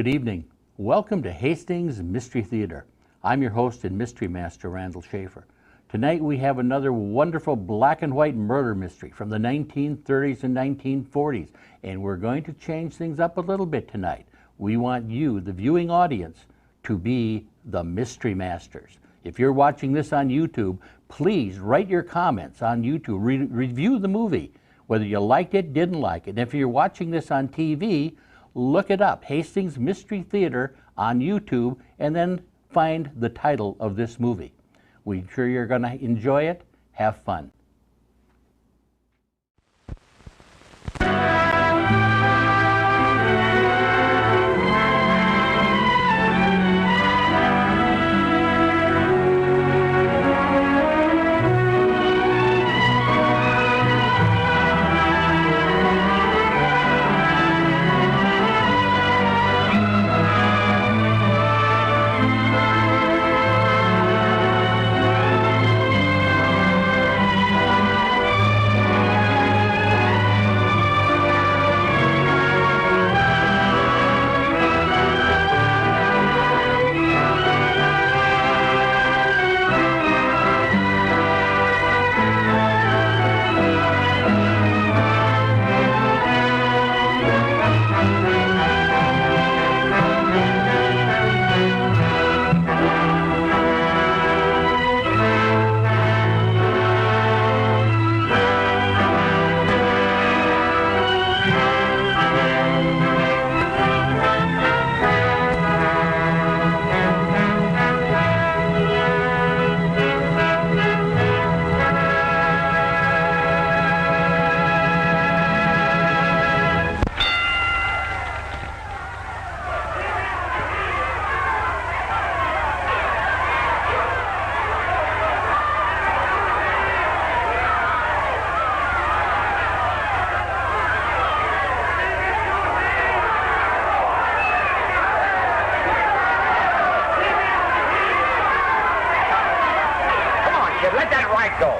Good evening. Welcome to Hastings Mystery Theater. I'm your host and mystery master, Randall Schaefer. Tonight we have another wonderful black and white murder mystery from the 1930s and 1940s, and we're going to change things up a little bit tonight. We want you, the viewing audience, to be the mystery masters. If you're watching this on YouTube, please write your comments on YouTube. Review the movie, whether you liked it, didn't like it. And if you're watching this on TV, look it up, Hastings Mystery Theater on YouTube, and then find the title of this movie. We're sure you're going to enjoy it. Have fun. Let that right go.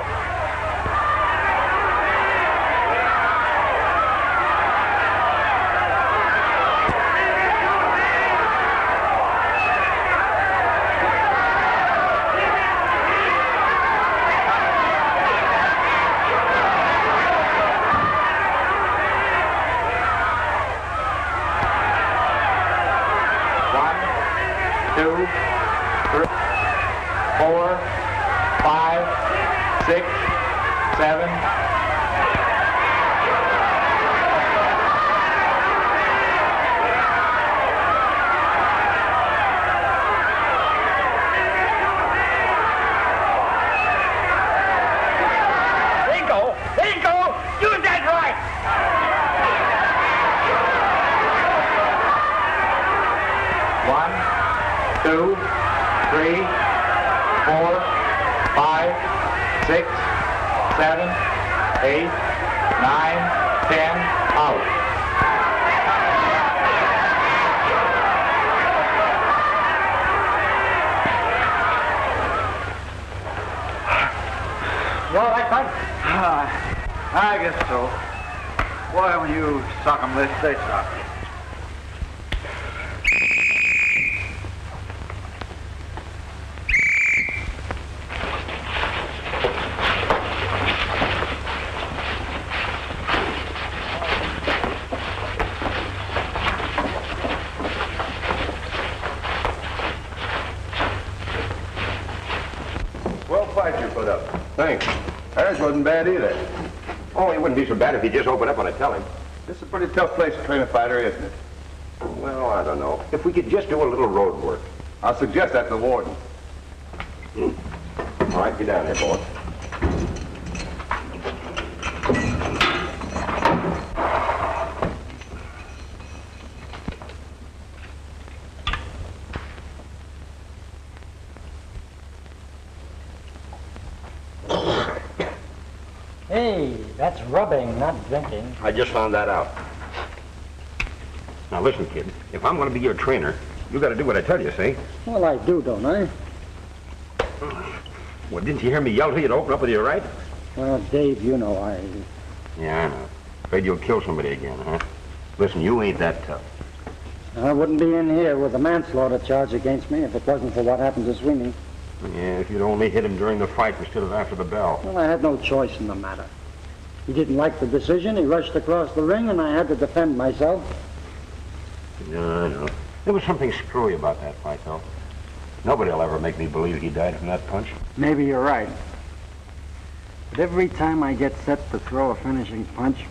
One, two, three, 4, 5, 6, 7. Bingo! You did that right! One, 2, 3, 4, 5, 6, 7, 8, 9, 10, out. You all right, bud? I guess so. Boy, when you suck 'em this, they suck. Well, fight you put up. Thanks. Ours wasn't bad either. Oh, it wouldn't be so bad if you just opened up when I tell him. This is a pretty tough place to train a fighter, isn't it? Well, I don't know. If we could just do a little road work. I'll suggest that to the warden. All right, get down here, boy. Hey, that's rubbing, not drinking. I just found that out. Now listen, kid. If I'm going to be your trainer, you got to do what I tell you, see? Well, I do, don't I? Well, didn't you hear me yell to you to open up with your right? Well, Dave, you know I... Yeah, I know. Afraid you'll kill somebody again, huh? Listen, you ain't that tough. I wouldn't be in here with a manslaughter charge against me if it wasn't for what happened to Sweeney. Yeah, if you'd only hit him during the fight instead of after the bell. Well, I had no choice in the matter. He didn't like the decision. He rushed across the ring, and I had to defend myself. No, I know. There was something screwy about that fight, though. Nobody will ever make me believe he died from that punch. Maybe you're right. But every time I get set to throw a finishing punch,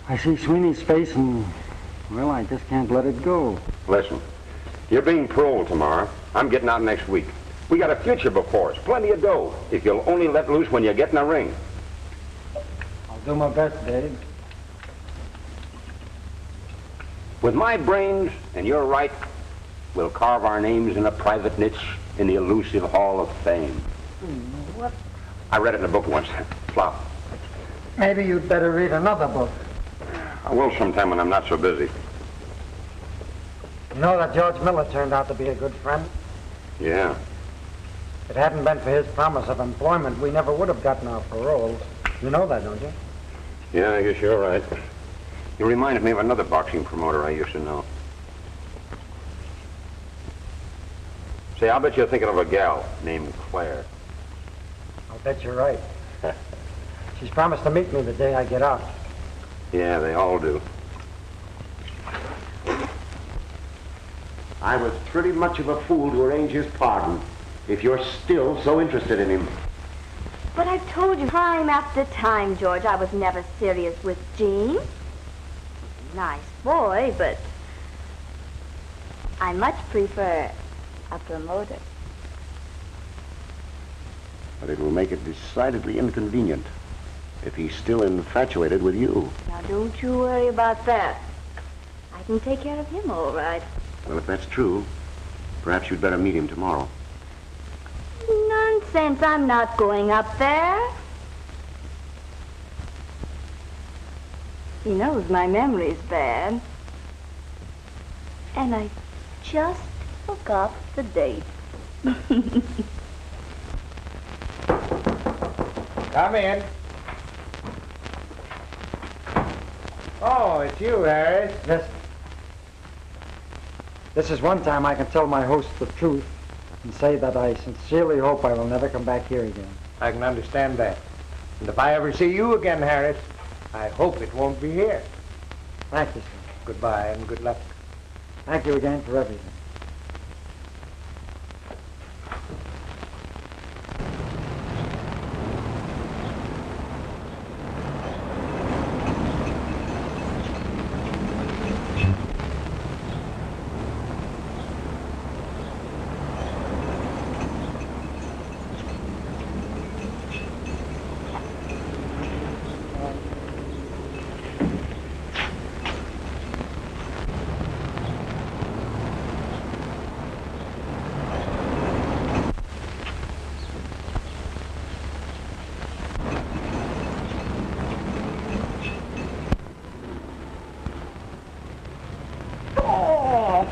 I see Sweeney's face and, well, I just can't let it go. Listen, you're being paroled tomorrow. I'm getting out next week. We got a future before us, plenty of dough, if you'll only let loose when you get in the ring. I'll do my best, Dave. With my brains and your right, we'll carve our names in a private niche in the elusive Hall of Fame. What? I read it in a book once. Flop. Maybe you'd better read another book. I will sometime when I'm not so busy. You know that George Miller turned out to be a good friend? Yeah. If it hadn't been for his promise of employment, we never would have gotten our paroles. You know that, don't you? Yeah, I guess you're right. You reminded me of another boxing promoter I used to know. Say, I'll bet you're thinking of a gal named Claire. I'll bet you're right. She's promised to meet me the day I get out. Yeah, they all do. I was pretty much of a fool to arrange his pardon, if you're still so interested in him. But I've told you time after time, George, I was never serious with Gene. Nice boy, but I much prefer a promoter. But it will make it decidedly inconvenient if he's still infatuated with you. Now, don't you worry about that. I can take care of him all right. Well, if that's true, perhaps you'd better meet him tomorrow. Nonsense, I'm not going up there. He knows my memory's bad. And I just forgot the date. Come in. Oh, it's you, Harris. Yes. This is one time I can tell my host the truth and say that I sincerely hope I will never come back here again. I can understand that. And if I ever see you again, Harris, I hope it won't be here. Thank you, sir. Goodbye and good luck. Thank you again for everything.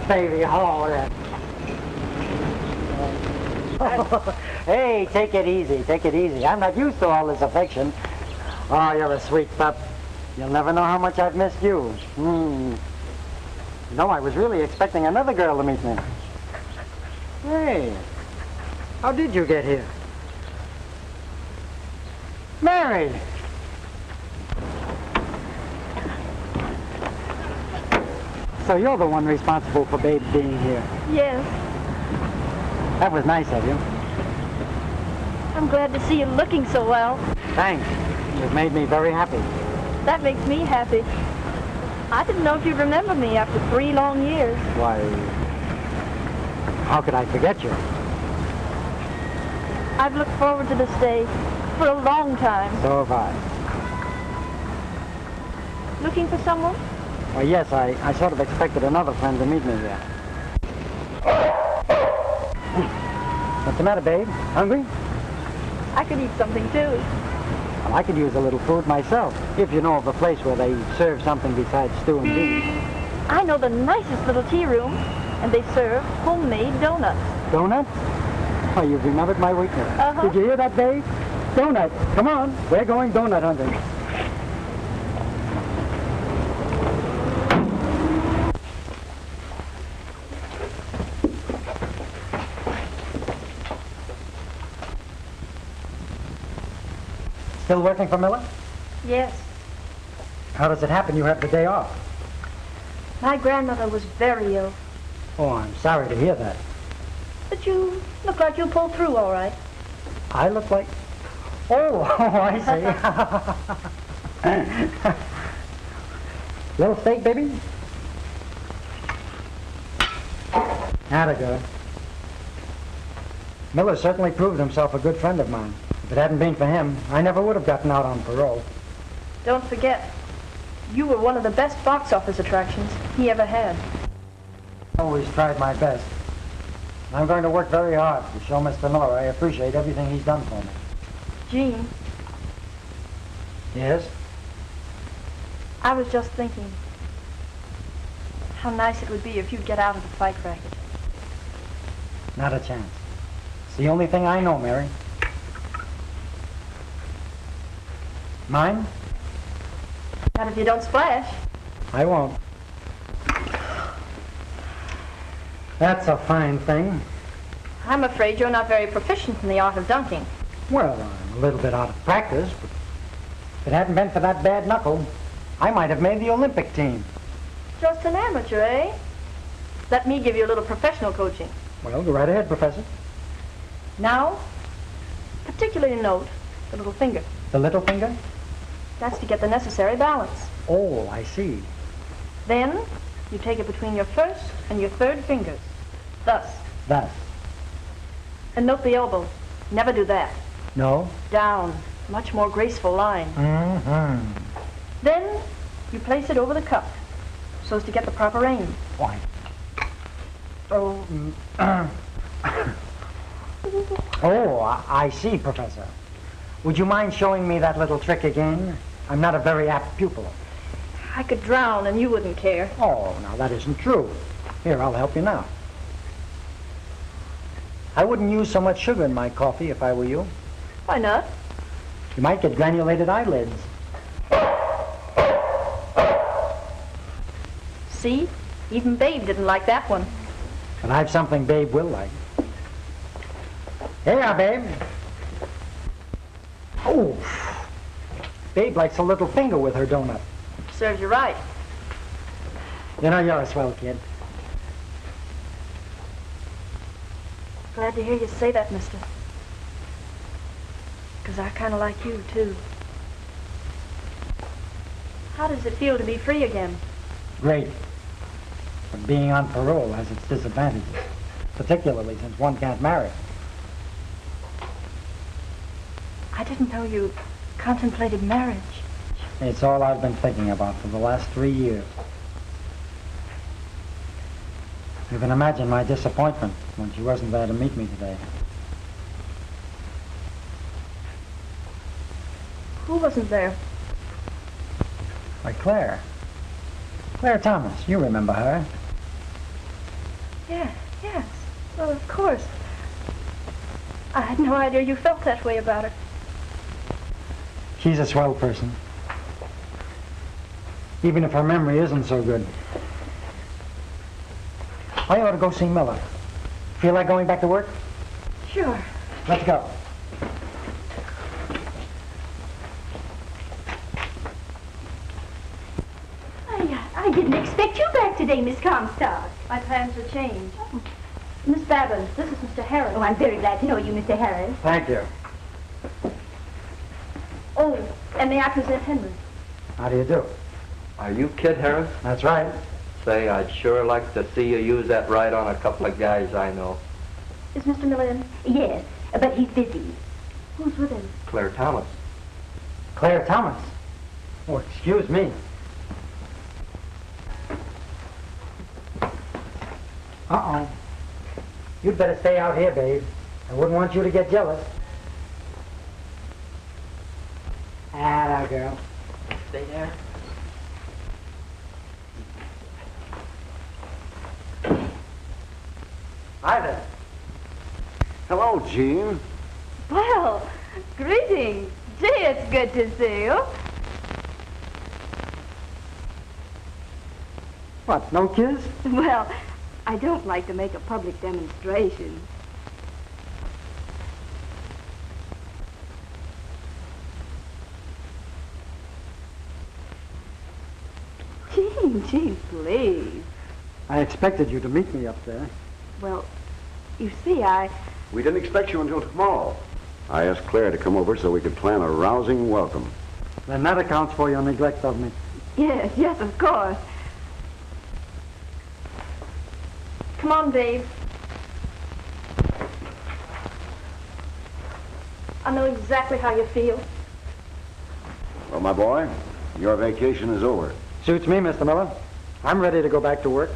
Baby, how that? Hey, take it easy, take it easy. I'm not used to all this affection. Oh, you're a sweet pup. You'll never know how much I've missed you. You know, I was really expecting another girl to meet me. Hey, how did you get here? Married. So you're the one responsible for Babe being here. Yes, That was nice of you. I'm glad to see you looking so well. Thanks. You've made me very happy. That makes me happy. I didn't know if you'd remember me after 3 long years. Why, how could I forget you? I've looked forward to this day for a long time. So have I. Looking for someone? Well, yes, I sort of expected another friend to meet me here. What's the matter, babe? Hungry? I could eat something too. Well, I could use a little food myself, if you know of a place where they serve something besides stew and beans. I know the nicest little tea room, and they serve homemade donuts. Donuts? Oh, you've remembered my weakness. Uh-huh. Did you hear that, babe? Donuts. Come on, we're going donut hunting. Still working for Miller? Yes. How does it happen you have the day off? My grandmother was very ill. Oh, I'm sorry to hear that. But you look like you pulled through all right. I look like... Oh, I see. Little steak, baby? Atta good. Miller certainly proved himself a good friend of mine. If it hadn't been for him, I never would have gotten out on parole. Don't forget, you were one of the best box office attractions he ever had. I always tried my best. I'm going to work very hard to show Mr. Miller I appreciate everything he's done for me. Gene, Yes? I was just thinking how nice it would be if you'd get out of the fight racket. Not a chance. It's the only thing I know, Mary. Mine? Not if you don't splash. I won't. That's a fine thing. I'm afraid you're not very proficient in the art of dunking. Well, I'm a little bit out of practice, but if it hadn't been for that bad knuckle, I might have made the Olympic team. Just an amateur, eh? Let me give you a little professional coaching. Well, go right ahead, Professor. Now, particularly note the little finger. The little finger? That's to get the necessary balance. Oh, I see. Then, you take it between your first and your third fingers. Thus. Thus. And note the elbow. Never do that. No? Down. Much more graceful line. Mm-hmm. Then, you place it over the cup, so as to get the proper aim. Why? Oh, I see, Professor. Would you mind showing me that little trick again? I'm not a very apt pupil. I could drown and you wouldn't care. Oh, now that isn't true. Here, I'll help you now. I wouldn't use so much sugar in my coffee if I were you. Why not? You might get granulated eyelids. See? Even Babe didn't like that one. But I've something Babe will like. Here you are, Babe. Oh, Babe likes a little finger with her donut. Serves you right. You know, you're a swell kid. Glad to hear you say that, mister. 'Cause I kind of like you, too. How does it feel to be free again? Great. But being on parole has its disadvantages, particularly since one can't marry. I didn't know you contemplated marriage. It's all I've been thinking about for the last 3 years. You can imagine my disappointment when she wasn't there to meet me today. Who wasn't there? Why, Claire. Claire Thomas, you remember her. Yes. Well, of course. I had no idea you felt that way about her. She's a swell person. Even if her memory isn't so good. I ought to go see Miller. Feel like going back to work? Sure. Let's go. I didn't expect you back today, Miss Comstock. My plans are changed. Miss Babin, this is Mr. Harris. Oh, I'm very glad to know you, Mr. Harris. Thank you. Oh, and may I present Henry? How do you do? Are you Kid Harris? That's right. Say, I'd sure like to see you use that right on a couple of guys I know. Is Mr. Miller in? Yes, but he's busy. Who's with him? Claire Thomas. Claire Thomas. Oh, excuse me. Uh-oh. You'd better stay out here, babe. I wouldn't want you to get jealous. Atta girl. Stay there. Hi there. Hello, Gene. Well, greetings. Gee, it's good to see you. What, no kiss? Well, I don't like to make a public demonstration. Gee, please. I expected you to meet me up there. Well, you see, We didn't expect you until tomorrow. I asked Claire to come over so we could plan a rousing welcome. Then that accounts for your neglect of me. Yes, of course. Come on, Dave. I know exactly how you feel. Well, my boy, your vacation is over. Suits me, Mr. Miller. I'm ready to go back to work.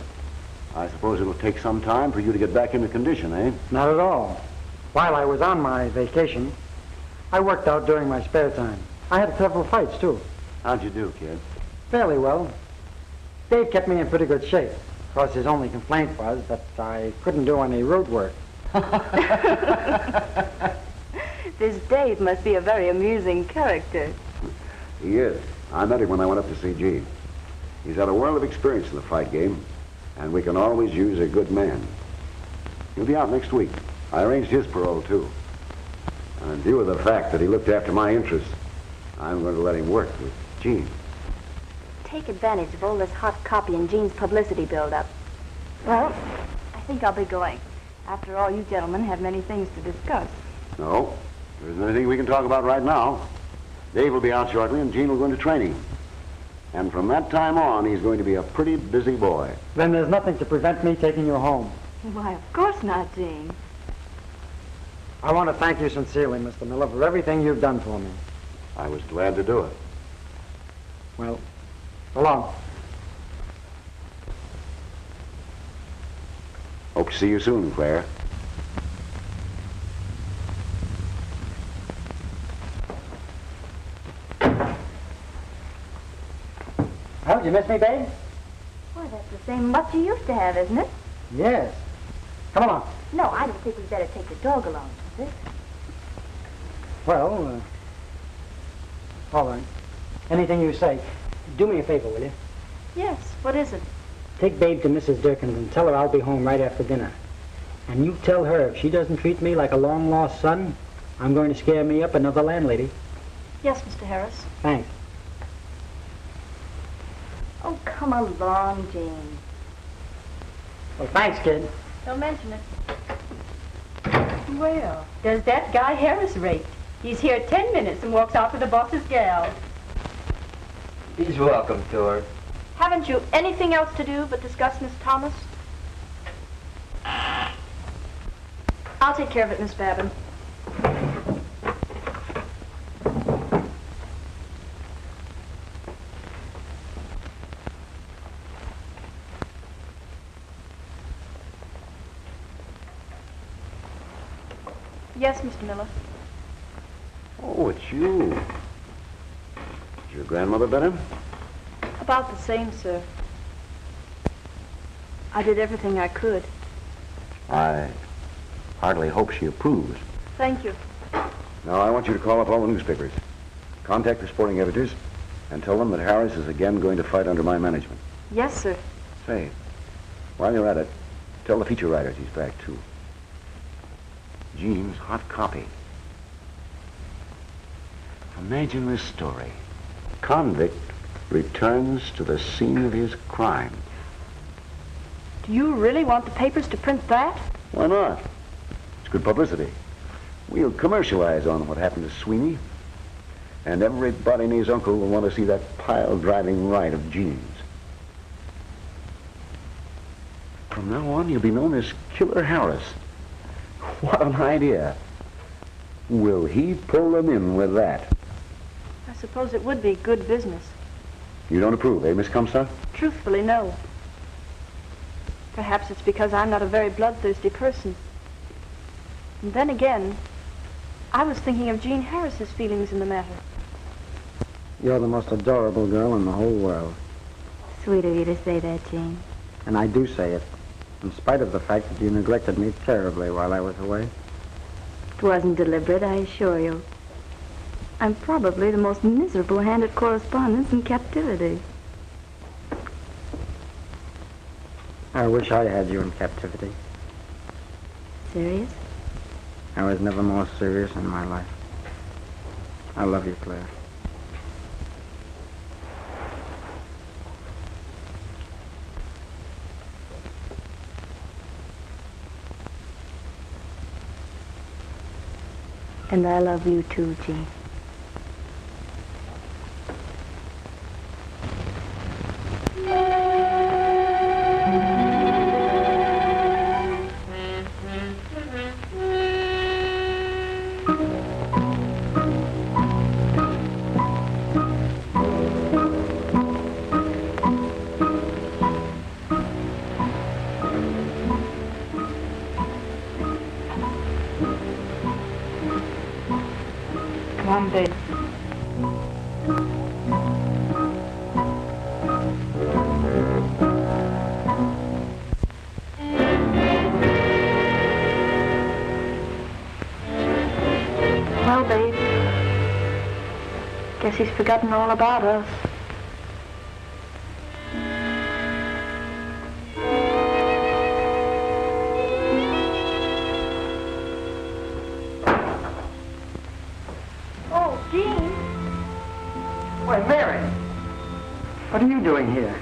I suppose it'll take some time for you to get back into condition, eh? Not at all. While I was on my vacation, I worked out during my spare time. I had several fights, too. How'd you do, kid? Fairly well. Dave kept me in pretty good shape. Of course, his only complaint was that I couldn't do any road work. This Dave must be a very amusing character. He is. I met him when I went up to see Gene. He's had a world of experience in the fight game, and we can always use a good man. He'll be out next week. I arranged his parole, too. And in view of the fact that he looked after my interests, I'm going to let him work with Gene. Take advantage of all this hot copy and Gene's publicity build-up. Well, I think I'll be going. After all, you gentlemen have many things to discuss. No, there isn't anything we can talk about right now. Dave will be out shortly, and Gene will go into training. And from that time on, he's going to be a pretty busy boy. Then there's nothing to prevent me taking you home. Why, of course not, Gene. I want to thank you sincerely, Mr. Miller, for everything you've done for me. I was glad to do it. Well, so long. Hope to see you soon, Claire. Oh, you miss me, babe? Why, that's the same mutt you used to have, isn't it? Yes. Come along. No, I don't think we'd better take the dog along, is it? Well, all right. Anything you say. Do me a favor, will you? Yes, what is it? Take Babe to Mrs. Durkins and tell her I'll be home right after dinner. And you tell her if she doesn't treat me like a long-lost son, I'm going to scare me up another landlady. Yes, Mr. Harris. Thanks. Oh, come along, Gene. Well, thanks, kid. Don't mention it. Well, does that guy Harris rate? He's here 10 minutes and walks out with the boss's gal. He's welcome to her. Haven't you anything else to do but discuss Miss Thomas? I'll take care of it, Miss Babin. Yes, Mr. Miller. Oh, it's you. Did your grandmother bet him? About the same, sir. I did everything I could. I hardly hope she approves. Thank you. Now, I want you to call up all the newspapers, contact the sporting editors, and tell them that Harris is again going to fight under my management. Yes, sir. Say, while you're at it, tell the feature writers he's back, too. Gene's hot copy. Imagine this story. Convict returns to the scene of his crime. Do you really want the papers to print that? Why not? It's good publicity. We'll commercialize on what happened to Sweeney. And everybody and his uncle will want to see that pile-driving right of Gene's. From now on, he'll be known as Killer Harris. What an idea. Will he pull them in with that? I suppose it would be good business. You don't approve, eh, Miss Comstock? Truthfully, no. Perhaps it's because I'm not a very bloodthirsty person. And then again, I was thinking of Gene Harris's feelings in the matter. You're the most adorable girl in the whole world. Sweet of you to say that, Gene. And I do say it, in spite of the fact that you neglected me terribly while I was away. It wasn't deliberate, I assure you. I'm probably the most miserable hand at correspondence in captivity. I wish I had you in captivity. Serious? I was never more serious in my life. I love you, Claire. And I love you too, Jean. Come on, babe. Well, babe, guess he's forgotten all about us. Oh, Jean. Why, Mary. What are you doing here?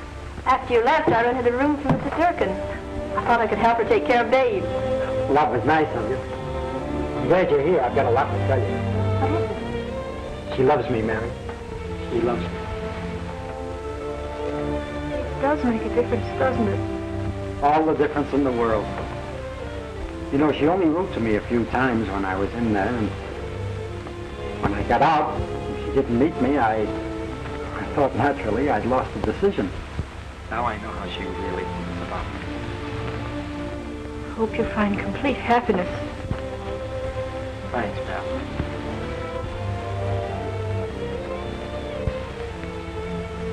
After you left, I rented a room for Mrs. Durkin. I thought I could help her take care of Babe. Well, that was nice of you. I'm glad you're here. I've got a lot to tell you. What is it? She loves me, Mary. She loves me. It does make a difference, doesn't it? All the difference in the world. You know, she only wrote to me a few times when I was in there, and when I got out, if she didn't meet me, I thought naturally I'd lost the decision. Now I know how she really thinks about me. I hope you find complete happiness. Thanks, pal.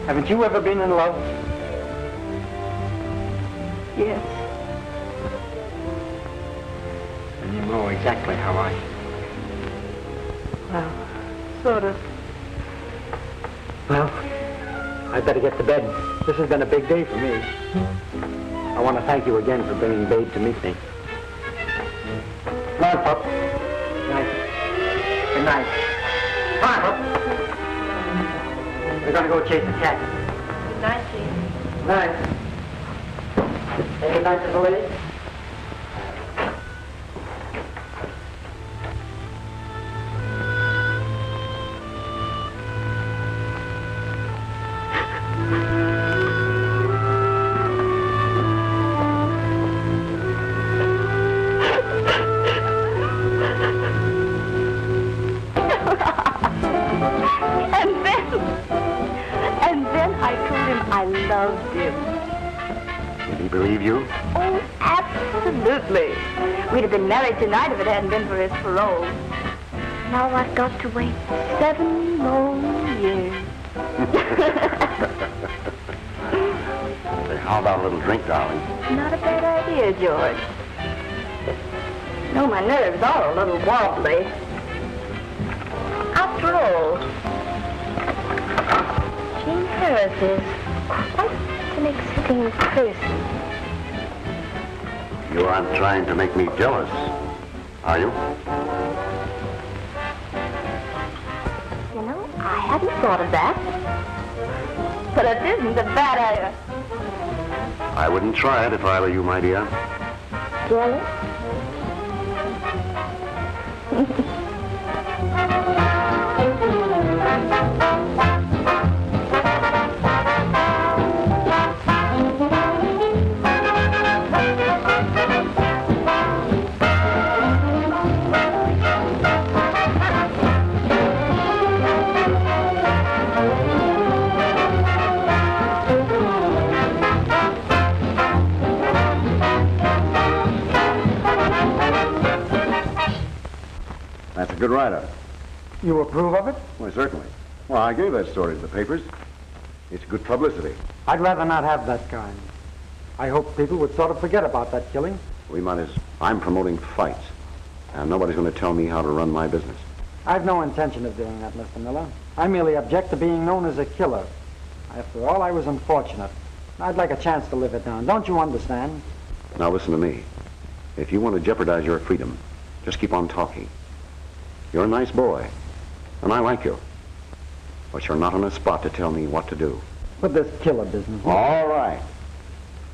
Haven't you ever been in love? Yes. And you know exactly how I feel. Well, sort of. Well, I'd better get to bed. This has been a big day for me. I want to thank you again for bringing Babe to meet me. Come on, Pup. Good night. Good night. Come on, Pup. We're going to go chase a cat. Good night, Jean. Good night. Say good night to the lady. And then I told him I loved him. Did he believe you? Oh, absolutely. We'd have been married tonight if it hadn't been for his parole. Now I've got to wait 7 more years. Say, how about a little drink, darling? Not a bad idea, George. No, my nerves are a little wobbly. After all, Jean Harris is quite an exciting person. You aren't trying to make me jealous, are you? You know, I hadn't thought of that. But it isn't a bad idea. I wouldn't try it if I were you, my dear. Jealous? That's a good write-up. You approve of it? Why, certainly. Well, I gave that story to the papers. It's good publicity. I'd rather not have that kind. I hope people would sort of forget about that killing. We might as... I'm promoting fights. And nobody's going to tell me how to run my business. I've no intention of doing that, Mr. Miller. I merely object to being known as a killer. After all, I was unfortunate. I'd like a chance to live it down. Don't you understand? Now listen to me. If you want to jeopardize your freedom, just keep on talking. You're a nice boy, and I like you. But you're not on a spot to tell me what to do. With this killer business. All right.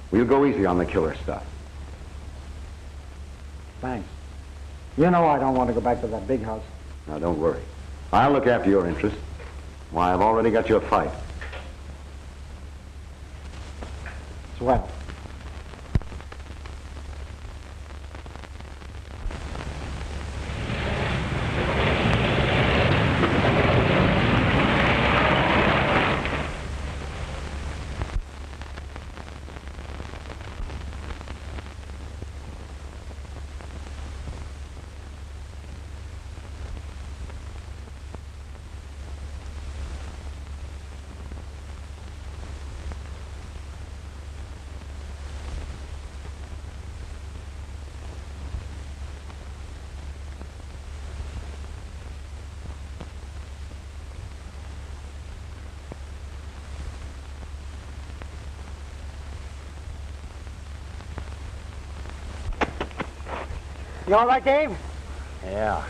We'll go easy on the killer stuff. Thanks. You know I don't want to go back to that big house. Now, don't worry. I'll look after your interests. Why, I've already got you a fight. Swell. You all right, Dave? Yeah.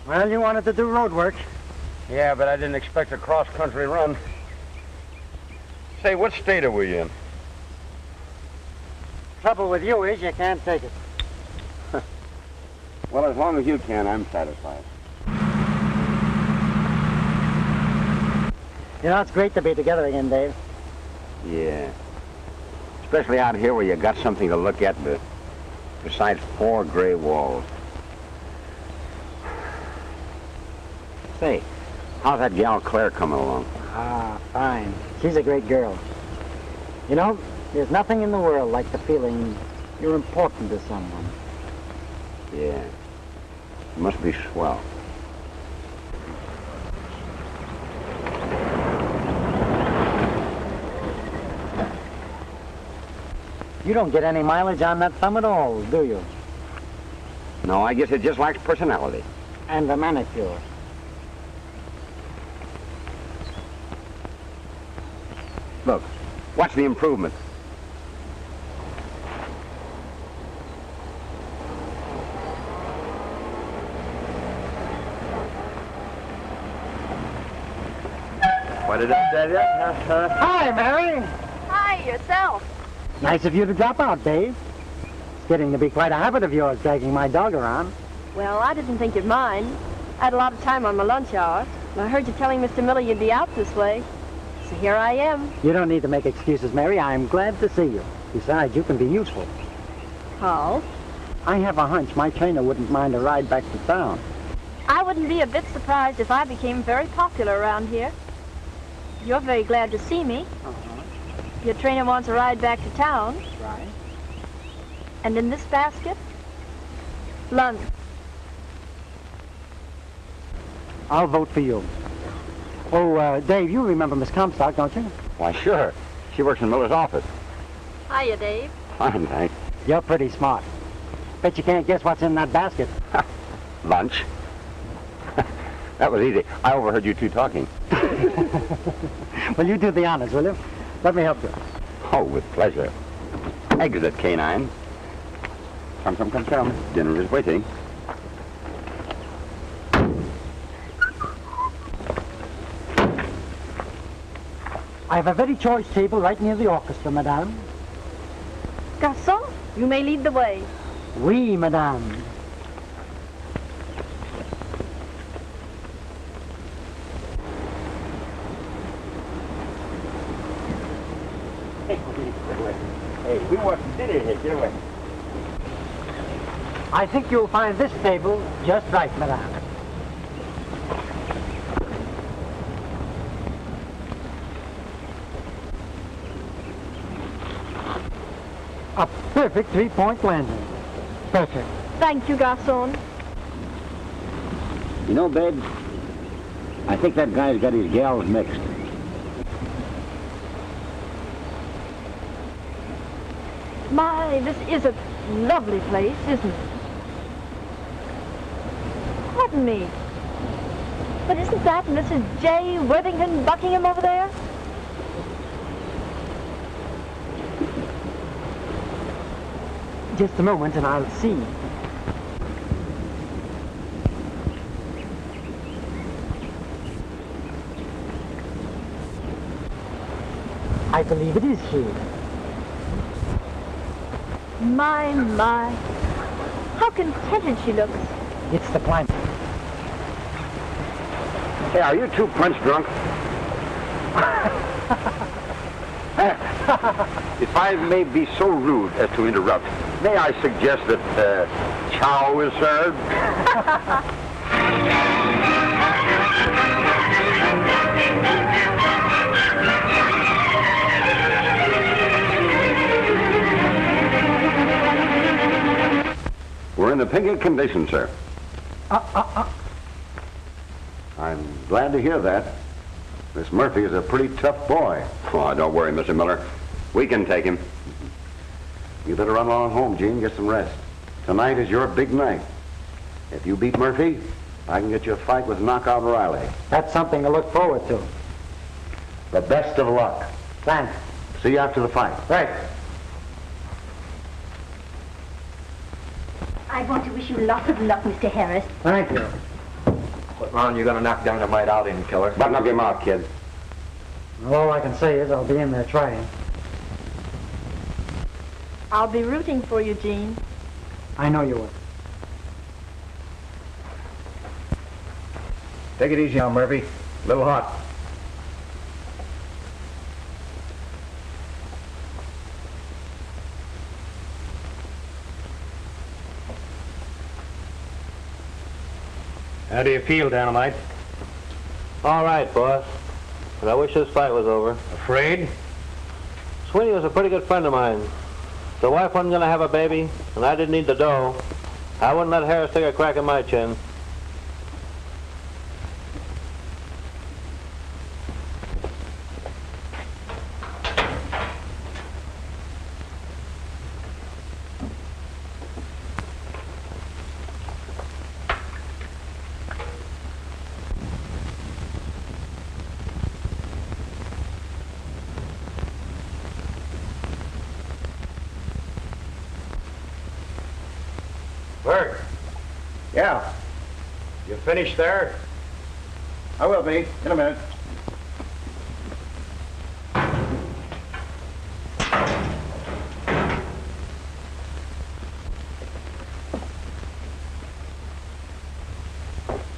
Well, you wanted to do road work. Yeah, but I didn't expect a cross-country run. Say, what state are we in? Trouble with you is you can't take it. Well, as long as you can, I'm satisfied. You know, it's great to be together again, Dave. Yeah. Especially out here where you got something to look at besides 4 gray walls. Say, how's that gal Claire coming along? Ah, fine. She's a great girl. You know, there's nothing in the world like the feeling you're important to someone. Yeah. It must be swell. You don't get any mileage on that thumb at all, do you? No, I guess it just lacks personality. And the manicure. Look, watch the improvement. What did I tell you? Hi, Mary. Hi, yourself. Nice of you to drop out, Dave. It's getting to be quite a habit of yours, dragging my dog around. Well, I didn't think you'd mind. I had a lot of time on my lunch hour. And I heard you telling Mr. Miller you'd be out this way. So here I am. You don't need to make excuses, Mary. I'm glad to see you. Besides, you can be useful. How? I have a hunch my trainer wouldn't mind a ride back to town. I wouldn't be a bit surprised if I became very popular around here. You're very glad to see me. Your trainer wants a ride back to town. Right. And in this basket, lunch. I'll vote for you. Oh, Dave, you remember Miss Comstock, don't you? Why, sure. She works in Miller's office. Hiya, Dave. Fine, thanks. You're pretty smart. Bet you can't guess what's in that basket. Lunch. That was easy. I overheard you two talking. Well, you do the honors, will you? Let me help you. Oh, with pleasure. Exit, canine. Come. Dinner is waiting. I have a very choice table right near the orchestra, madame. Garçon, you may lead the way. Oui, madame. Hey, we want to sit here. Get away. I think you'll find this table just right, madame. A perfect three-point landing. Perfect. Thank you, Garçon. You know, babe, I think that guy's got his gals mixed. My, this is a lovely place, isn't it? Pardon me. But isn't that Mrs. J. Worthington Buckingham over there? Just a moment and I'll see. I believe it is she. My. How contented she looks. It's the climate. Hey, are you two punch drunk? If I may be so rude as to interrupt, may I suggest that chow is served? We're in the picket condition, sir. I'm glad to hear that. This Murphy is a pretty tough boy. Oh, don't worry, Mr. Miller. We can take him. You better run on home, Gene, get some rest. Tonight is your big night. If you beat Murphy, I can get you a fight with Knockout Riley. That's something to look forward to. The best of luck. Thanks. See you after the fight. Right. I want to wish you lots of luck, Mr. Harris. Thank you. What round you gonna knock Dynamite out in, killer? Button up your mouth, kid. All I can say is I'll be in there trying. I'll be rooting for you, Gene. I know you will. Take it easy now, Murphy. A little hot. How do you feel, Dynamite? All right, boss. But I wish this fight was over. Afraid? Sweeney was a pretty good friend of mine. If the wife wasn't going to have a baby, and I didn't need the dough, I wouldn't let Harris take a crack at my chin. Bert. Yeah. You finished there? I will be, in a minute.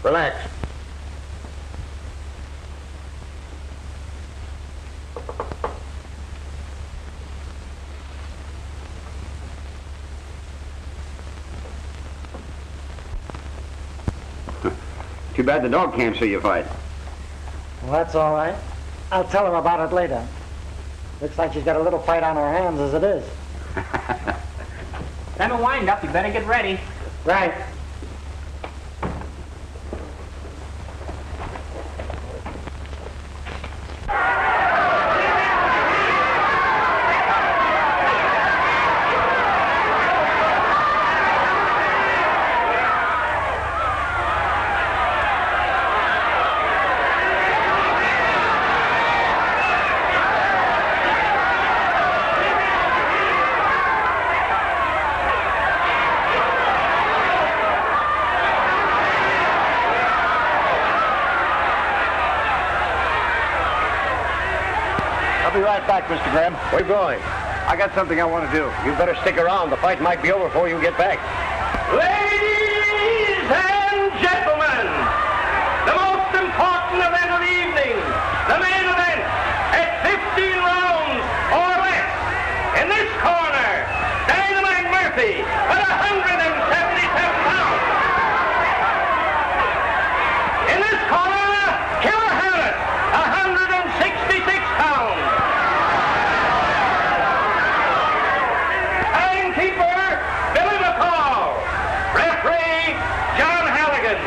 Relax. Too bad the dog can't see you fight. Well, that's all right. I'll tell her about it later. Looks like she's got a little fight on her hands as it is. Time to wind up. You better get ready. Right. I'll be right back, Mr. Graham. Where you going? I got something I want to do. You better stick around. The fight might be over before you get back. Ladies and gentlemen, the most important event of the evening, the main event, at 15 rounds or less. In this corner, Dynamite Murphy at 177 pounds. In this corner, Killer Harris, 166 pounds. Timekeeper, Billy McCall. Referee, John Halligan.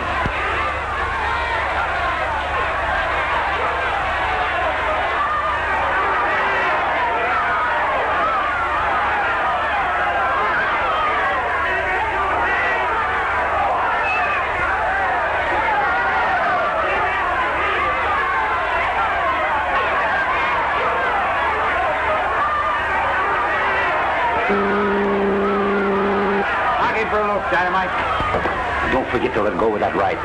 Knock in for a look, Dynamite. Don't forget to let go with that right.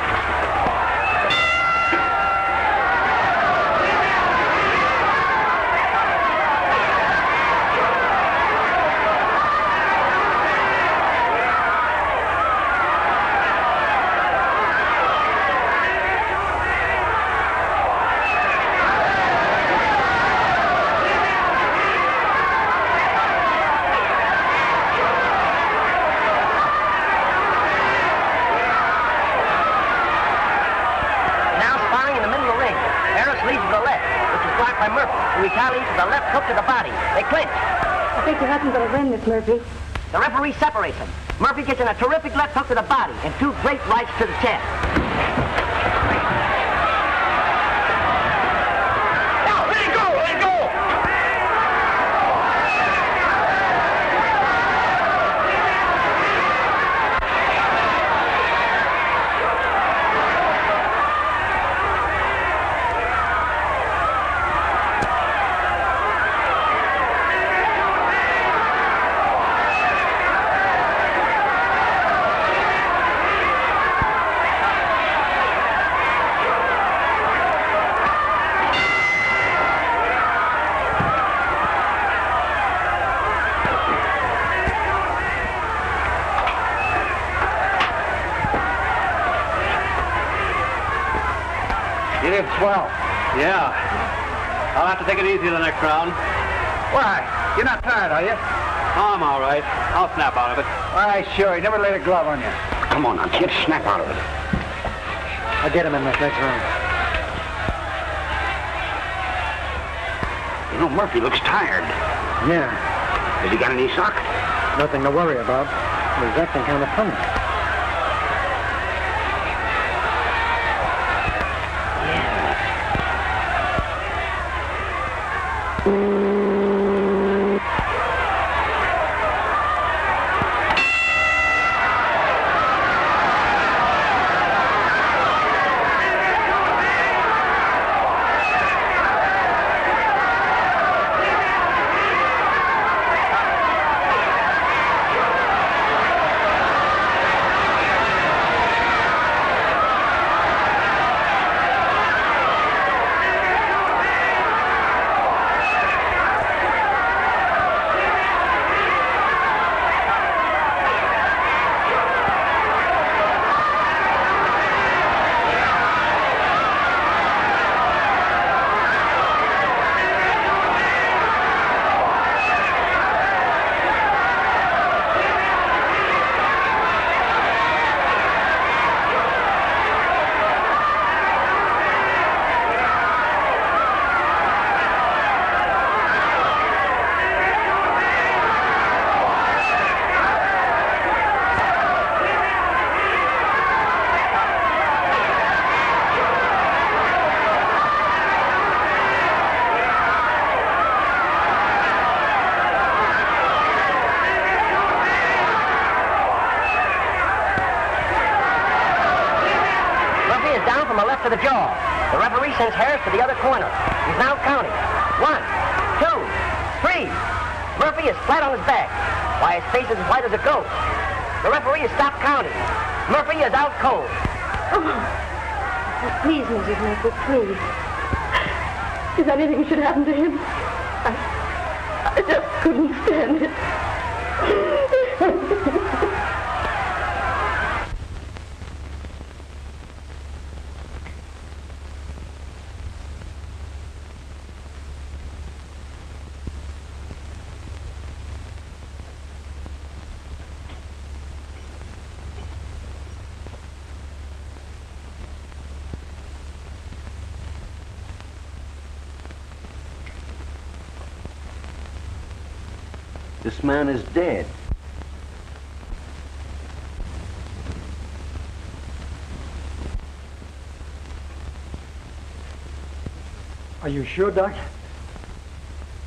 belly to the left hook to the body. They clinch. I think your husband's going to win, Miss Murphy. The referee separates them. Murphy gets in a terrific left hook to the body and two great rights to the chest. Now, let it go, let it go! You did swell. Yeah. I'll have to take it easy the next round. Why? You're not tired, are you? Oh, I'm all right. I'll snap out of it. Why, sure. He never laid a glove on you. Come on now, kid, snap out of it. I'll get him in this next round. You know, Murphy looks tired. Yeah, Has he got any sock? nothing to worry about. He's acting kind of funny. From the left to the jaw. The referee sends Harris to the other corner. He's now counting. 1, 2, 3. Murphy is flat on his back. Why, his face is as white as a ghost. The referee has stopped counting. Murphy is out cold. Oh, please, Mrs. Murphy, please. If anything should happen to him, I just couldn't stand it. This man is dead. Are you sure, Doc?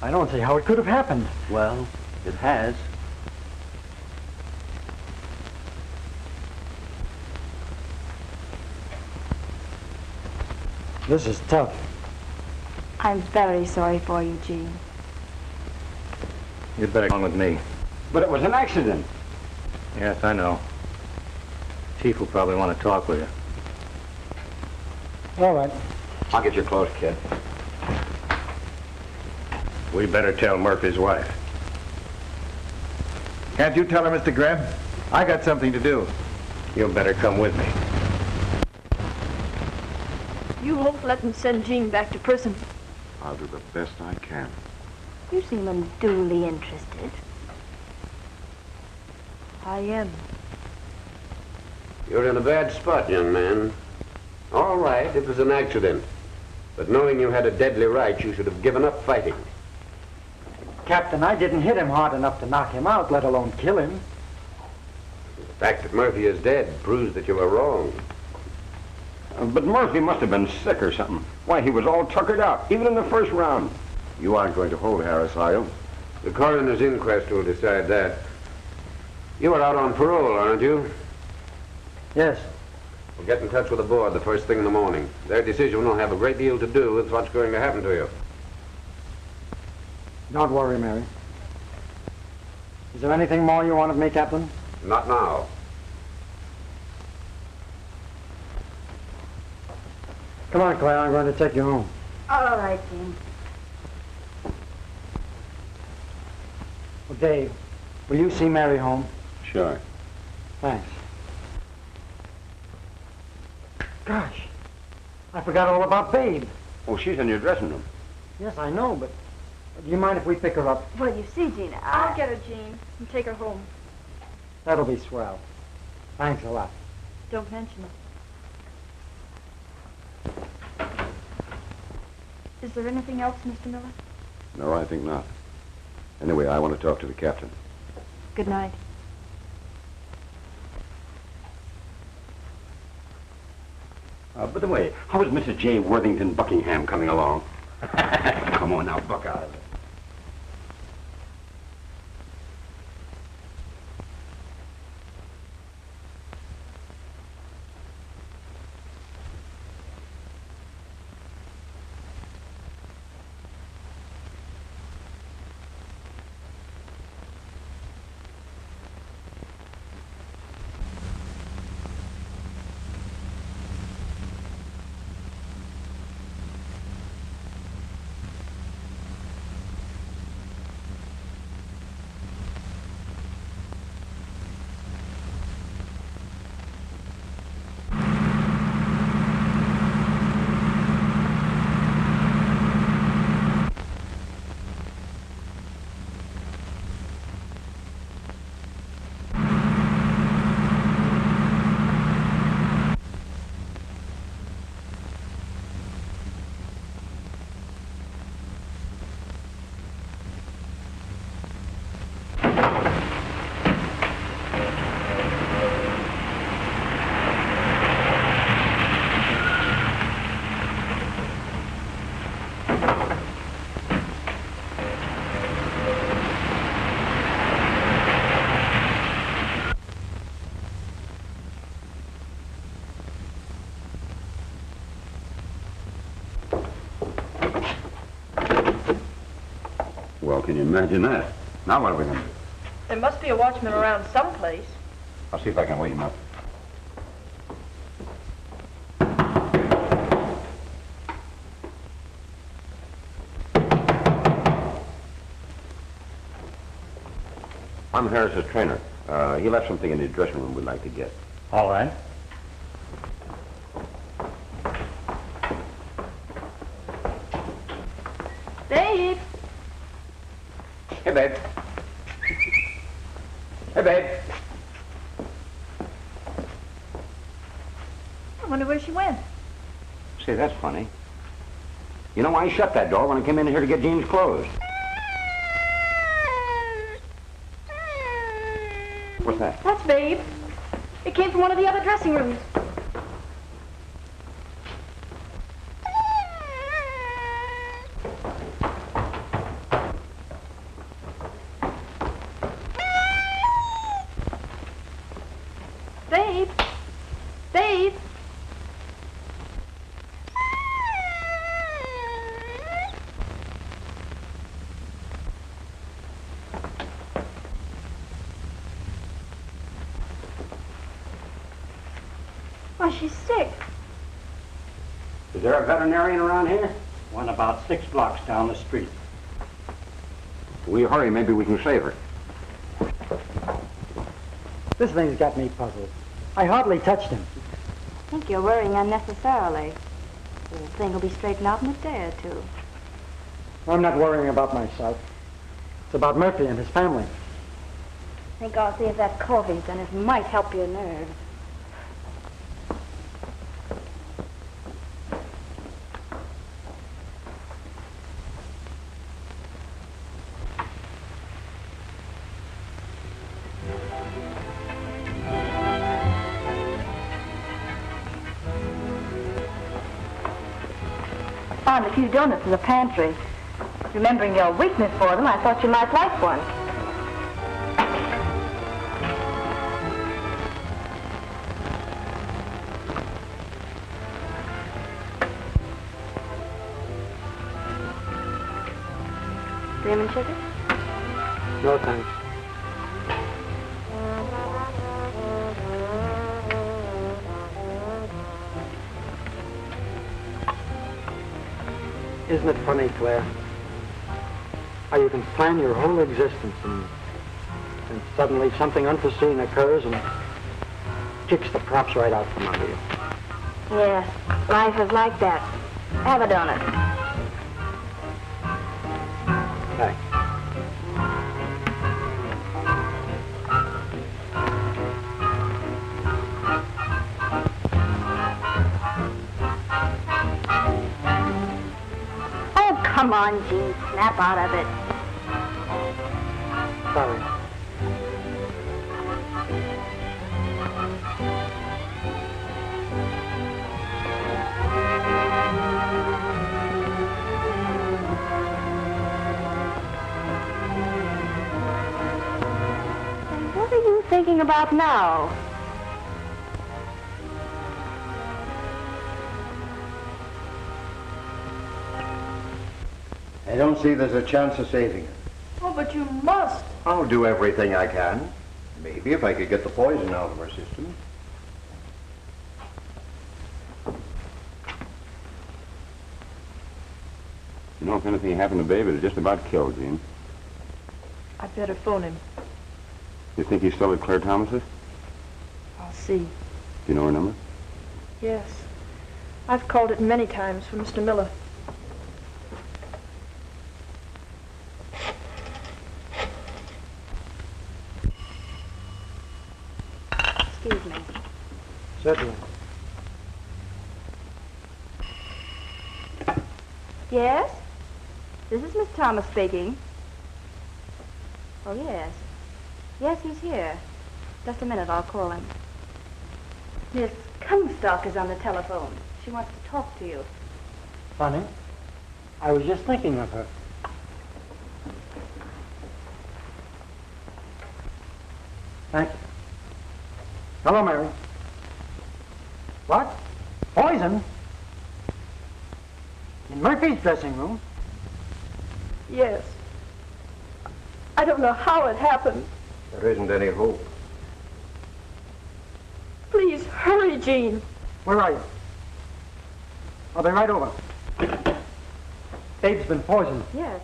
I don't see how it could have happened. Well, it has. This is tough. I'm very sorry for you, Gene. You'd better come with me. But it was an accident. Yes, I know. Chief will probably want to talk with you. All right. I'll get your clothes, kid. We better tell Murphy's wife. Can't you tell her, Mr. Graham? I got something to do. You better come with me. You won't let them send Jean back to prison. I'll do the best I can. You seem unduly interested. I am. You're in a bad spot, young man. All right, it was an accident. But knowing you had a deadly right, you should have given up fighting. Captain, I didn't hit him hard enough to knock him out, let alone kill him. The fact that Murphy is dead proves that you were wrong. But Murphy must have been sick or something. Why, he was all tuckered out, even in the first round. You aren't going to hold Harris, are you? The coroner's inquest will decide that. You are out on parole, aren't you? Yes. We'll get in touch with the board the first thing in the morning. Their decision will have a great deal to do with what's going to happen to you. Don't worry, Mary. Is there anything more you want of me, Captain? Not now. Come on, Claire, I'm going to take you home. All right, Jim. Well, Dave, will you see Mary home? Sure. Thanks. Gosh, I forgot all about Babe. Oh, she's in your dressing room. Yes, I know, but do you mind if we pick her up? Well, you see, Gina, I'll get her, Jean, and take her home. That'll be swell. Thanks a lot. Don't mention it. Is there anything else, Mr. Miller? No, I think not. Anyway, I want to talk to the captain. Good night. By the way, how is Mrs. J. Worthington Buckingham coming along? Come on now, buck out of it. Well, can you imagine that? Now what are we going to do? There must be a watchman around someplace. I'll see if I can wake him up. I'm Harris's trainer. He left something in his dressing room we'd like to get. All right. Babe! Hey, babe. Hey, babe. I wonder where she went. Say, that's funny. You know, I shut that door when I came in here to get Jean's clothes. What's that? That's Babe. It came from one of the other dressing rooms. Babe! Babe! Why, she's sick. Is there a veterinarian around here? One about 6 blocks down the street. If we hurry, maybe we can save her. This thing's got me puzzled. I hardly touched him. I think you're worrying unnecessarily. The thing will be straightened out in a day or two. I'm not worrying about myself. It's about Murphy and his family. I think I'll see if that coffee's done. It might help your nerves. found a few donuts in the pantry. Remembering your weakness for them, I thought you might like one. Cream and sugar? No, thanks. Isn't it funny, Claire? How you can plan your whole existence and suddenly something unforeseen occurs and kicks the props right out from under you. Yes, life is like that. Have a donut. Thanks. Oh, come on, Gene. Snap out of it. Sorry. What are you thinking about now? I don't see there's a chance of saving her. Oh, but you must. I'll do everything I can. Maybe if I could get the poison out of her system. You know, if anything happened to Babe, it'd just about kill Gene. I'd better phone him. You think he's still at Claire Thomas's? I'll see. Do you know her number? Yes. I've called it many times for Mr. Miller. Excuse me. Certainly. Yes? This is Miss Thomas speaking. Oh, yes. Yes, he's here. Just a minute, I'll call him. Miss Comstock is on the telephone. She wants to talk to you. Funny. I was just thinking of her. Thank you. Hello, Mary. What? Poison? In Murphy's dressing room? Yes. I don't know how it happened. There isn't any hope. Please, hurry, Gene. Where are you? I'll be right over. Babe's been poisoned. Yes.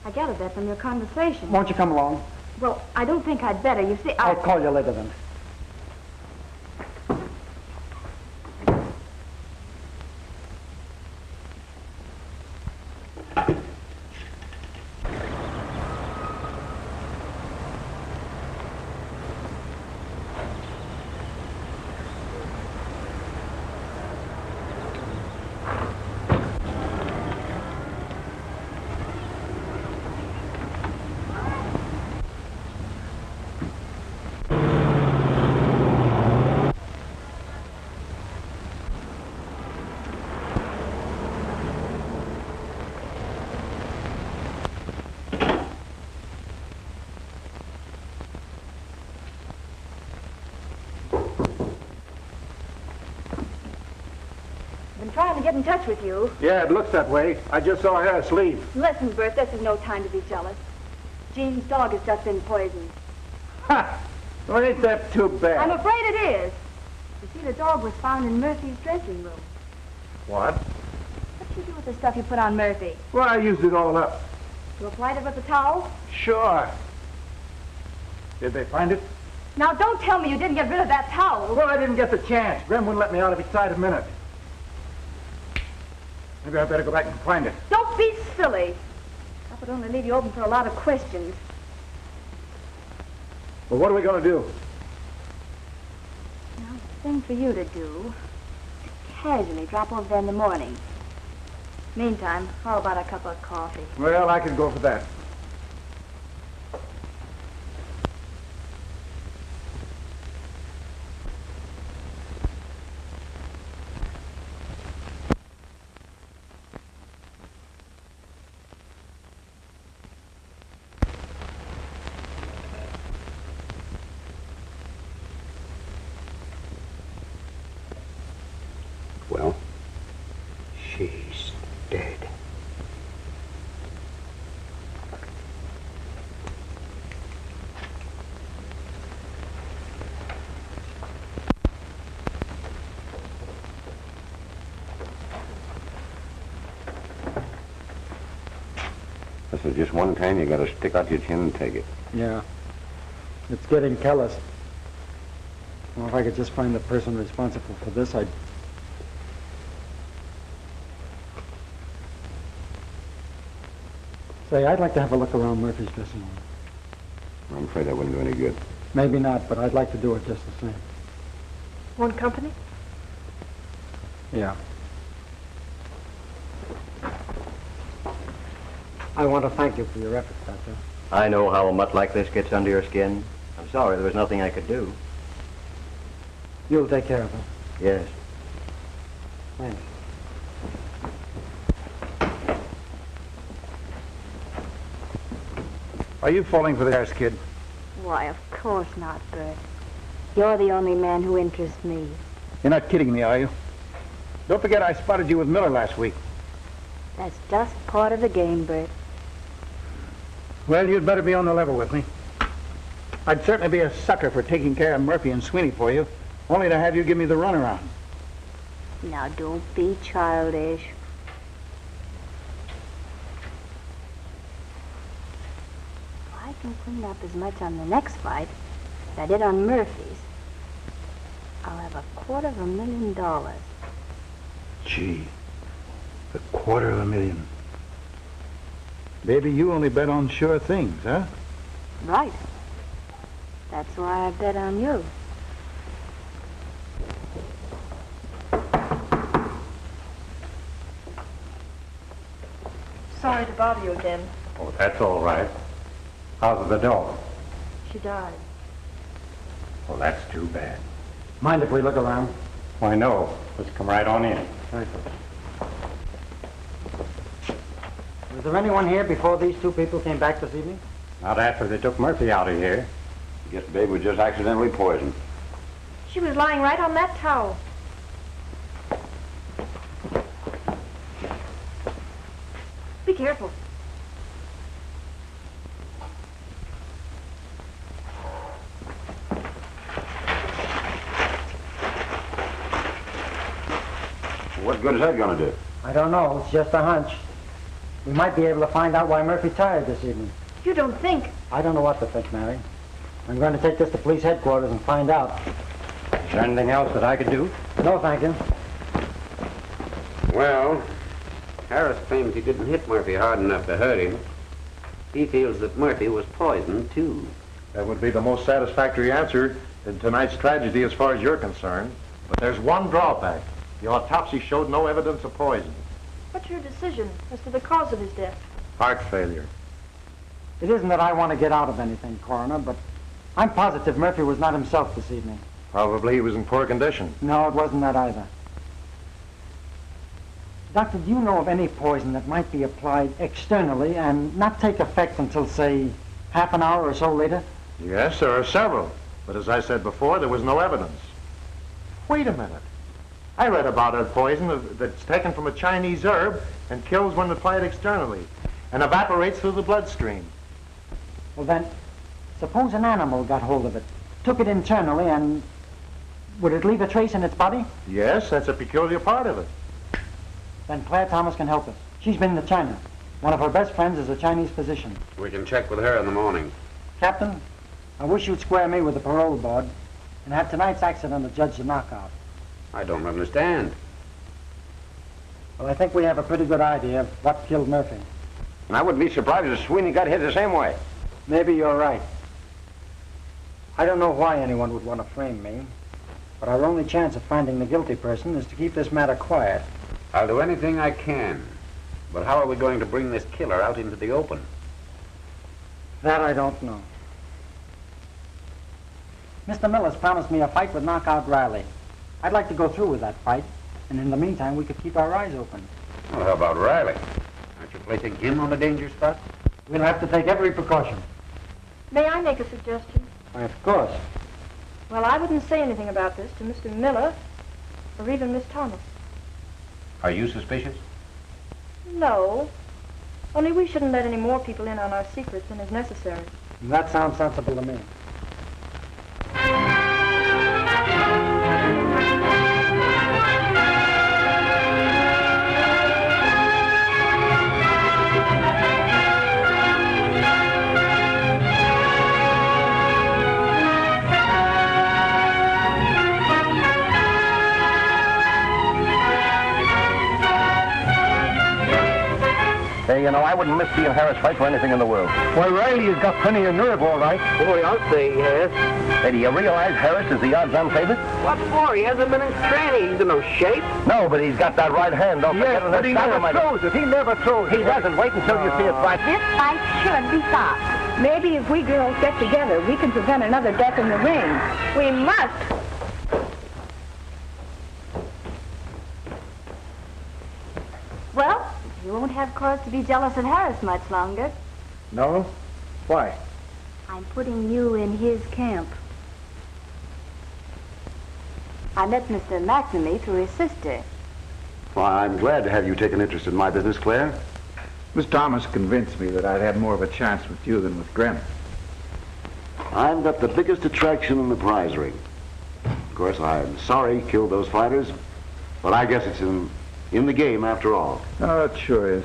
I gathered that from your conversation. Won't you come along? Well, I don't think I'd better. You see, I'll call you later then. trying to get in touch with you. Yeah, it looks that way. I just saw her asleep. Listen, Bert, this is no time to be jealous. Jean's dog has just been poisoned. Ha! Well, ain't that too bad? I'm afraid it is. You see, the dog was found in Murphy's dressing room. What? What did you do with the stuff you put on Murphy? Well, I used it all up. You applied it with the towel? Sure. Did they find it? Now, don't tell me you didn't get rid of that towel. Well, I didn't get the chance. Grim wouldn't let me out of his sight a minute. Maybe I better go back and find it. Don't be silly. That would only leave you open for a lot of questions. Well, what are we going to do? Now, the thing for you to do is casually drop over there in the morning. Meantime, how about a cup of coffee? Well, I could go for that. This is just one time you got to stick out your chin and take it. Yeah. It's getting callous. Well, if I could just find the person responsible for this, I'd... Say, I'd like to have a look around Murphy's dressing room. I'm afraid that wouldn't do any good. Maybe not, but I'd like to do it just the same. Want company? Yeah. I want to thank you for your efforts, Doctor. I know how a mutt like this gets under your skin. I'm sorry there was nothing I could do. You'll take care of it. Yes. Thanks. Are you falling for the Harris kid? Why, of course not, Bert. You're the only man who interests me. You're not kidding me, are you? Don't forget I spotted you with Miller last week. That's just part of the game, Bert. Well, you'd better be on the level with me. I'd certainly be a sucker for taking care of Murphy and Sweeney for you, only to have you give me the runaround. Now, don't be childish. If I can clean up as much on the next fight as I did on Murphy's, I'll have $250,000. Gee, $250,000. Baby, you only bet on sure things, huh? Right. That's why I bet on you. Sorry to bother you again. Oh, that's all right. How's the dog? She died. Well, that's too bad. Mind if we look around? Why, no. Let's come right on in. Thank you. Was there anyone here before these two people came back this evening? Not after they took Murphy out of here. Guess Babe was just accidentally poisoned. She was lying right on that towel. Be careful. What good is that going to do? I don't know. It's just a hunch. We might be able to find out why Murphy tired this evening. You don't think? I don't know what to think, Mary. I'm going to take this to police headquarters and find out. Is there anything else that I could do? No, thank you. Well, Harris claims he didn't hit Murphy hard enough to hurt him. He feels that Murphy was poisoned, too. That would be the most satisfactory answer in tonight's tragedy as far as you're concerned. But there's one drawback. The autopsy showed no evidence of poison. What's your decision as to the cause of his death? Heart failure. It isn't that I want to get out of anything, Coroner, but I'm positive Murphy was not himself this evening. Probably he was in poor condition. No, it wasn't that either. Doctor, do you know of any poison that might be applied externally and not take effect until, say, half an hour or so later? Yes, there are several. But as I said before, there was no evidence. Wait a minute. I read about a poison that's taken from a Chinese herb and kills when applied externally and evaporates through the bloodstream. Well then, suppose an animal got hold of it, took it internally, and would it leave a trace in its body? Yes, that's a peculiar part of it. Then Claire Thomas can help us. She's been to China. One of her best friends is a Chinese physician. We can check with her in the morning. Captain, I wish you'd square me with the parole board and have tonight's accident adjudged a knockout. I don't understand. Well, I think we have a pretty good idea of what killed Murphy. And I wouldn't be surprised if Sweeney got hit the same way. Maybe you're right. I don't know why anyone would want to frame me, but our only chance of finding the guilty person is to keep this matter quiet. I'll do anything I can. But how are we going to bring this killer out into the open? That I don't know. Mr. Miller's promised me a fight with Knockout Riley. I'd like to go through with that fight, and in the meantime, we could keep our eyes open. Well, how about Riley? Aren't you placing him on a danger spot? We'll have to take every precaution. May I make a suggestion? Why, of course. Well, I wouldn't say anything about this to Mr. Miller or even Miss Thomas. Are you suspicious? No. Only we shouldn't let any more people in on our secrets than is necessary. That sounds sensible to me. know, I wouldn't miss seeing Harris fight for anything in the world. Well, Riley has got plenty of nerve, all right. Boy, I'll say he has. Hey, do you realize Harris is the odds-on favorite? What for? He hasn't been in training. He's in no shape. No, but he's got that right hand. Don't forget it. But he never throws it. He never throws it. He doesn't. Wait until you see it fight. This fight should be stopped. Maybe if we girls get together, we can prevent another death in the ring. We must. Well, you won't have cause to be jealous of Harris much longer. No? Why? I'm putting you in his camp. I met Mr. McNamee through his sister. Well, I'm glad to have you take an interest in my business, Claire. Miss Thomas convinced me that I'd have more of a chance with you than with Grim. I've got the biggest attraction in the prize ring. Of course, I'm sorry he killed those fighters, but I guess it's in the game after all. Oh, it sure is.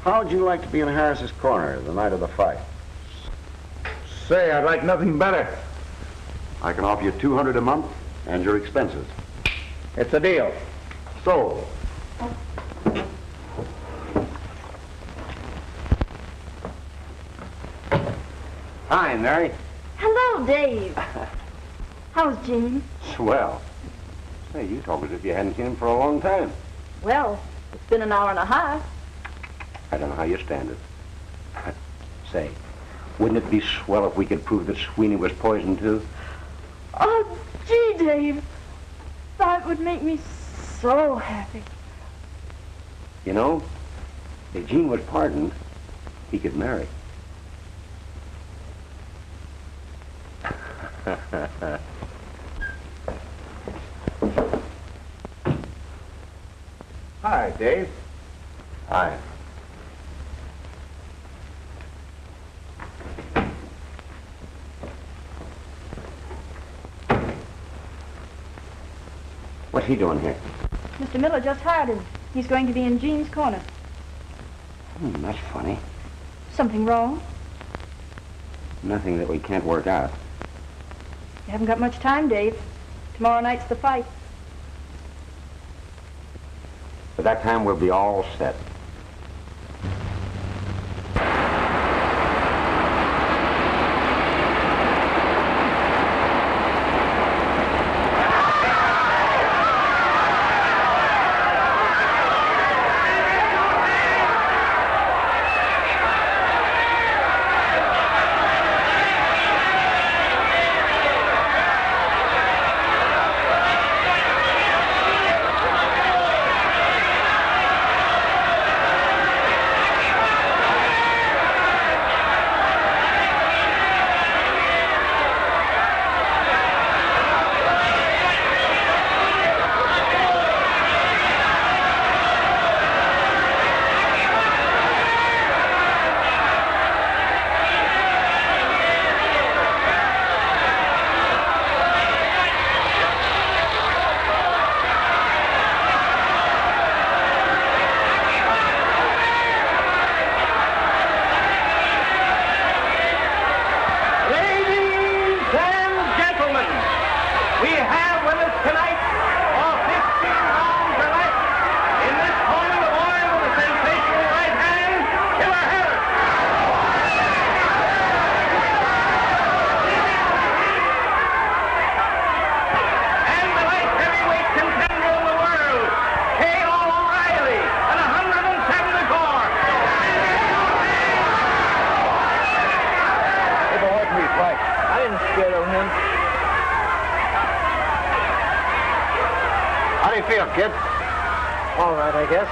How'd you like to be in Harris's corner the night of the fight? Say, I'd like nothing better. I can offer you $200 a month and your expenses. It's a deal. Sold. Hi, Mary. Hello, Dave. How's Jean? Swell. Say, you talk as if you hadn't seen him for a long time. Well, it's been an hour and a half. I don't know how you stand it. Say, wouldn't it be swell if we could prove that Sweeney was poisoned, too? Oh, gee, Dave. That would make me so happy. You know, if Gene was pardoned, he could marry. Hi, Dave. Hi. What's he doing here? Mr. Miller just hired him. He's going to be in Jean's corner. That's funny. Something wrong? Nothing that we can't work out. You haven't got much time, Dave. Tomorrow night's the fight. By that time, we'll be all set. How do you feel, kid? All right, I guess.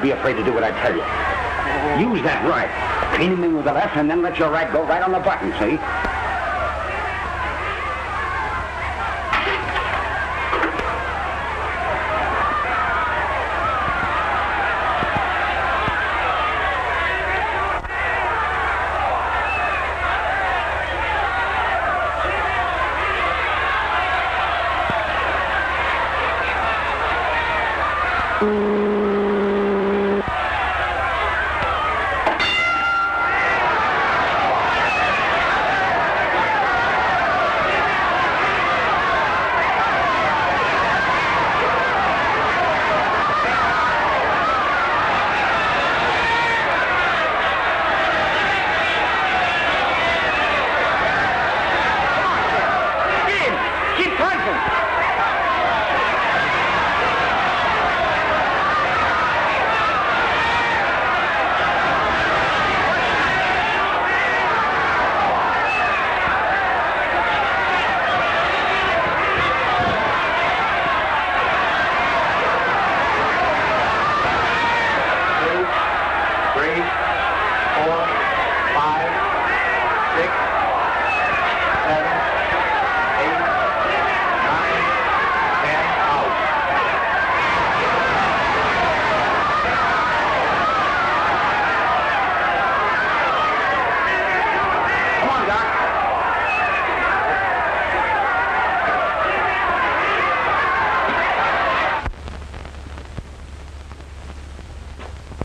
be afraid to do what I tell you. Use that right. Paint him in with the left, and then let your right go right on the button, see?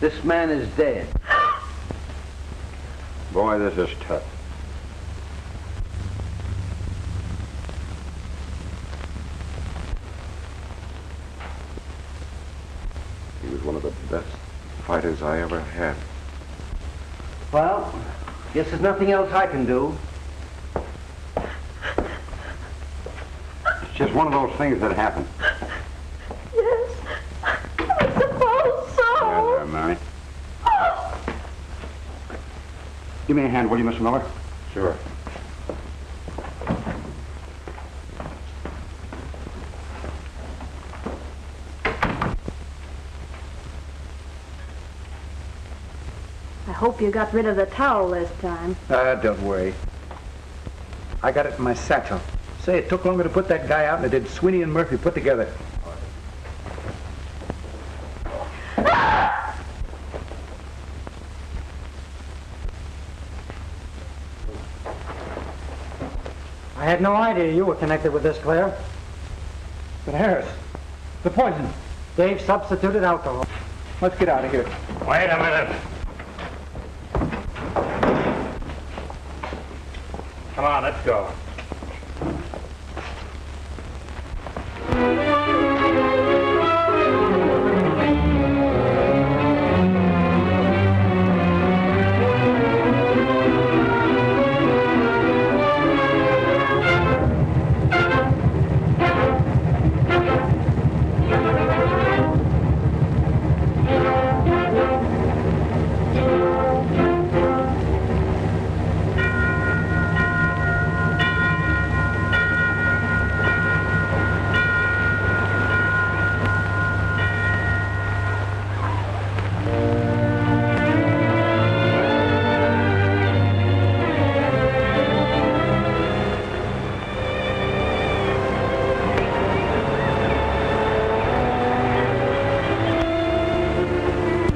This man is dead. Boy, this is tough. He was one of the best fighters I ever had. Well, guess there's nothing else I can do. It's just one of those things that happen. Yes, I suppose so. There, Mary. Give me a hand, will you, Mr. Miller? Sure. I hope you got rid of the towel this time. Don't worry. I got it in my satchel. Say, it took longer to put that guy out than it did Sweeney and Murphy put together. I had no idea you were connected with this, Claire. But Harris, the poison. Dave substituted alcohol. Let's get out of here. Wait a minute. Come on, let's go.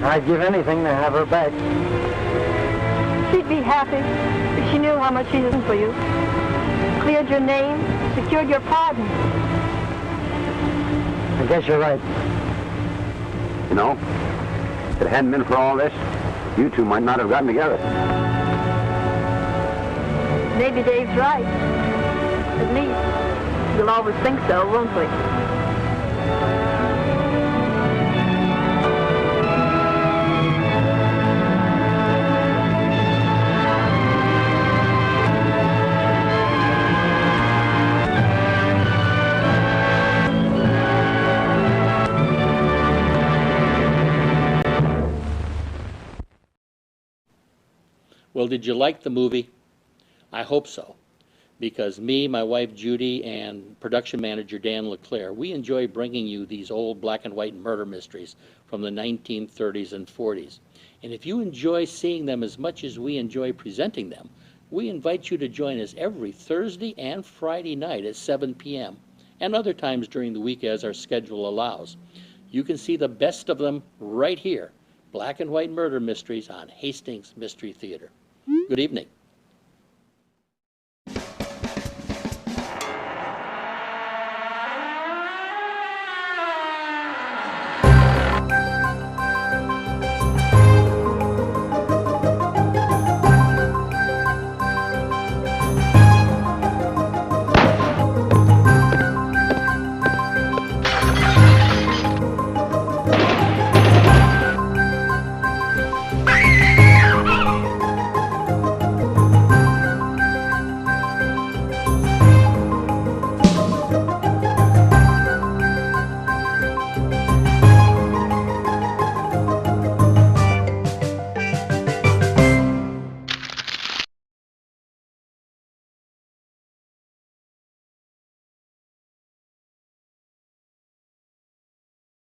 I'd give anything to have her back. She'd be happy if she knew how much she's done for you. Cleared your name, secured your pardon. I guess you're right. You know, if it hadn't been for all this, you two might not have gotten together. Maybe Dave's right. At least, we'll always think so, won't we? Well, did you like the movie? I hope so. because me, my wife Judy, and production manager Dan LeClaire, we enjoy bringing you these old black and white murder mysteries from the 1930s and 40s. And if you enjoy seeing them as much as we enjoy presenting them, we invite you to join us every Thursday and Friday night at 7 p.m. and other times during the week as our schedule allows. You can see the best of them right here, Black and White Murder Mysteries on Hastings Mystery Theater. Good evening.